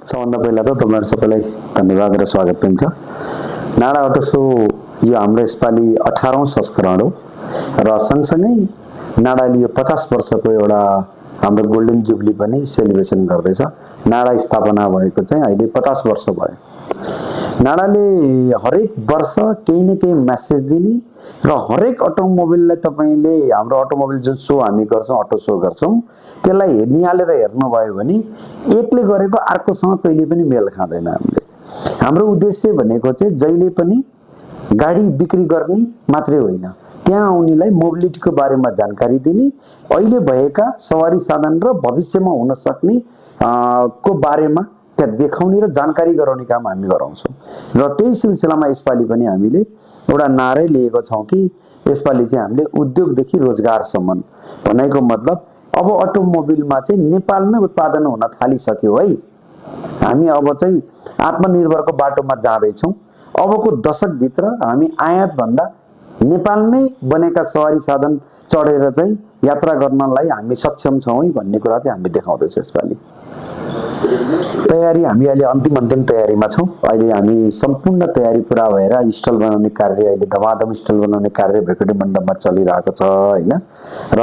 सबभन्दा पहिला त तपाईहरु सबैलाई धन्यवाद र स्वागत पनि छ। नाडा अटो सो यो हाम्रो यसपालि 18औं संस्करण हो र सँगसँगै नाडाले यो 50 वर्षको एउटा हाम्रो गोल्डन जुबली पनि सेलिब्रेसन गर्दैछ। नाडा स्थापना भएको चाहिँ अहिले 50 वर्ष भयो। नाडाले हरेक वर्ष केही न केही मेसेज दिने र हरेक अटोमोबिललाई तपाईले हाम्रो अटोमोबिल जुन सो हामी गर्छौं अटो सो गर्छौं त्यसलाई निहालेर हेर्नु भयो भने एकले गरेको अर्कोसँग कहिले पनि मेल खादैन। हाम्रो उद्देश्य भनेको चाहिँ जहिले पनि गाडी बिक्री गर्ने मात्रै होइन, त्यहाँ आउनेलाई मोबिलिटीको बारेमा जानकारी दिने, अहिले भएका सवारी साधन र भविष्यमा हुन सक्ने को बारेमा त्यहाँ देखाउने र जानकारी गराउने काम हामी गराउँछौं। र त्यही सिलसिलामा यसपालि पनि हामीले एउटा नारै लिएको छौं कि यसपालि चाहिँ हामीले उद्योगदेखि रोजगारसम्म भनेको मतलब अब अटोमोबिलमा चाहिँ नेपालमै उत्पादन हुन थालिसक्यो है। हामी अब चाहिँ आत्मनिर्भरको बाटोमा जाँदै छौं। अबको दशक भित्र हामी आयात भन्दा नेपालमै बनेका सवारी साधन चढेर चाहिँ यात्रा गर्नलाई हामी सक्षम छौं है भन्ने कुरा चाहिँ हामी देखाउँदै छौं। यसपालि तयारी हामी अहिले अन्तिम तयारीमा छौं। अहिले हामी सम्पूर्ण तयारी पूरा भएर स्टल बनाउने कार्य अहिले धमाधम स्टल बनाउने कार्य भेकटी मण्डपमा चलिरहेको छ हैन। र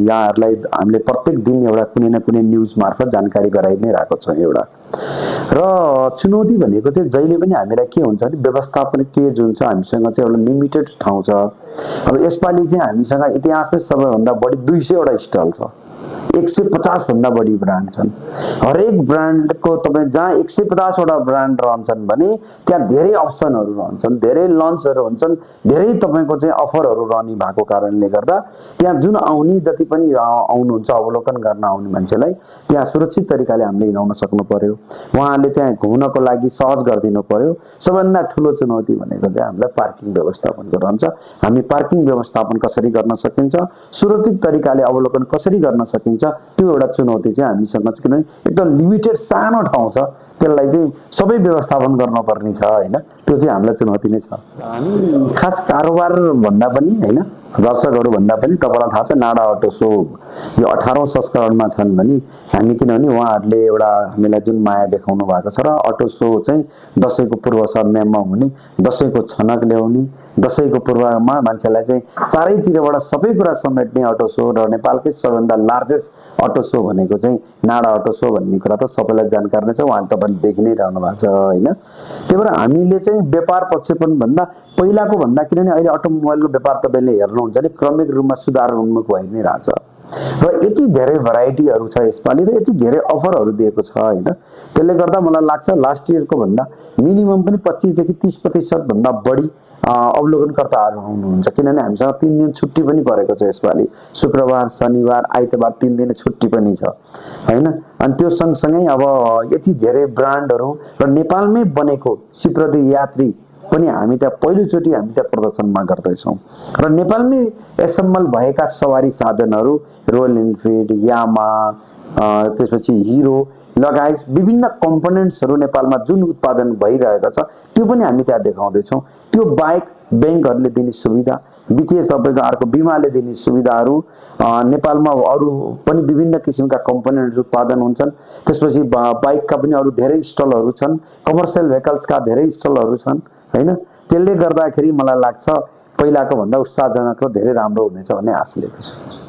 यहाँहरुलाई हामीले प्रत्येक दिन एउटा कुनै न कुनै न्यूज मार्फत जानकारी गराइ नै रहेको छ एउटा। र चुनौती भनेको चाहिँ जहिले पनि हामीलाई के हुन्छ भने व्यवस्थापन के जुन छ हामीसँग चाहिँ एउटा लिमिटेड ठाउँ छ। अब यसपालि चाहिँ हामीसँग इतिहासमै सबैभन्दा बढी 200 वटा स्टल छ। 150 भन्दा बढी ब्रान्ड छन्। हरेक ब्रान्डको तपाई जहाँ 150 वटा ब्रान्ड रहन्छन् भने त्यहाँ धेरै अप्सनहरु रहन्छन्, धेरै लन्चहरु हुन्छन्, धेरै तपाईको चाहिँ अफरहरु रहने भएको कारणले गर्दा त्यहाँ जुन आउने जति पनि आउनुहुन्छ अवलोकन गर्न आउने मान्छेलाई त्यहाँ सुरक्षित तरिकाले हामीले हिँडाउन सक्नु पर्यो। उहाँहरूले त्यहाँ घुम्नको लागि सहज गरिदिनु पर्यो। सबभन्दा ठूलो चुनौती भनेको चाहिँ हामीलाई पार्किङ व्यवस्थापनको रहन्छ। हामी पार्किङ व्यवस्थापन कसरी गर्न सकिन्छ, सुरक्षित तरिकाले अवलोकन कसरी गर्न सकिन्छ, त्यो एउटा चुनौती चाहिँ हामीसँग छ। किनभने एकदम लिमिटेड सानो ठाउँ छ, त्यसलाई चाहिँ सबै व्यवस्थापन गर्नुपर्ने छ हैन। त्यो चाहिँ हामीलाई चुनौती नै छ। हामी खास कारोबार भन्दा पनि हैन, दर्शकहरु भन्दा पनि तपाईलाई थाहा छ नाडा अटो सो यो 18औं संस्करणमा छन् भने हामी किनभने उहाँहरूले एउटा हामीलाई जुन माया देखाउनु भएको छ र अटो सो चाहिँ दशैंको पूर्व संध्यामा हुने, दशैंको छनक ल्याउने, दशैंको पूर्वमा मान्छेलाई चाहिँ चारैतिरबाट सबै कुरा समेट्ने अटो सो र नेपालकै सबैभन्दा लार्जेस्ट अटो सो भनेको चाहिँ नाडा अटो सो भन्ने कुरा त सबैलाई जानकारी नै छ। उहाँले तपाईले देखि नै रहनु भएको छ हैन। त्यही भएर हामीले चाहिँ व्यापार पक्ष पनि भन्दा पहिलाको भन्दा किनभने अहिले अटोमोबाइलको व्यापार तपाईले हेर्नुहुन्छ भने क्रमिक रूपमा सुधार उन्मुख भइ नै रहेछ र यति धेरै भेराइटीहरु छ यसपालि र यति धेरै अफरहरु दिएको छ हैन। त्यसले गर्दा मलाई लाग्छ लास्ट इयरको भन्दा मिनिमम पनि 25 देखि 30% भन्दा बढी अवलोकनकर्ताहरु हुनुहुन्छ। किनभने हामीसँग 3 दिन छुट्टी पनि परेको छ यसपालि, शुक्रबार, शनिबार, आइतबार 3 दिन छुट्टी पनि छ हैन। अनि त्यो सँगसँगै अब यति धेरै ब्रान्डहरु र नेपालमै बनेको सिप्रति यात्री पनि हामी त्यहाँ पहिलोचोटी हामी त्यहाँ प्रदर्शनमा गर्दै छौं र नेपालमै एसेम्बल भएका सवारी साधनहरु रोयल एनफिल्ड, यामा, त्यसपछि हिरो लगायत विभिन्न कम्पोनेन्ट्सहरु नेपालमा जुन उत्पादन भइरहेको छ त्यो पनि हामी त्यहाँ देखाउँदै छौं। त्यो बाइक बैंकहरुले दिने सुविधा, वित्तीय सबैको अर्को बीमाले दिने सुविधाहरु, नेपालमा अरु पनि विभिन्न किसिमका कम्पोनेन्ट्स उत्पादन हुन्छन्। त्यसपछि बाइकका पनि अरु धेरै स्टलहरु छन्, कमर्सियल भेहिकल्सका धेरै स्टलहरु छन् हैन। त्यसले गर्दाखेरि मलाई लाग्छ पहिलाको भन्दा उत्साहजनक र धेरै राम्रो हुनेछ भन्ने आशा लिएको छु।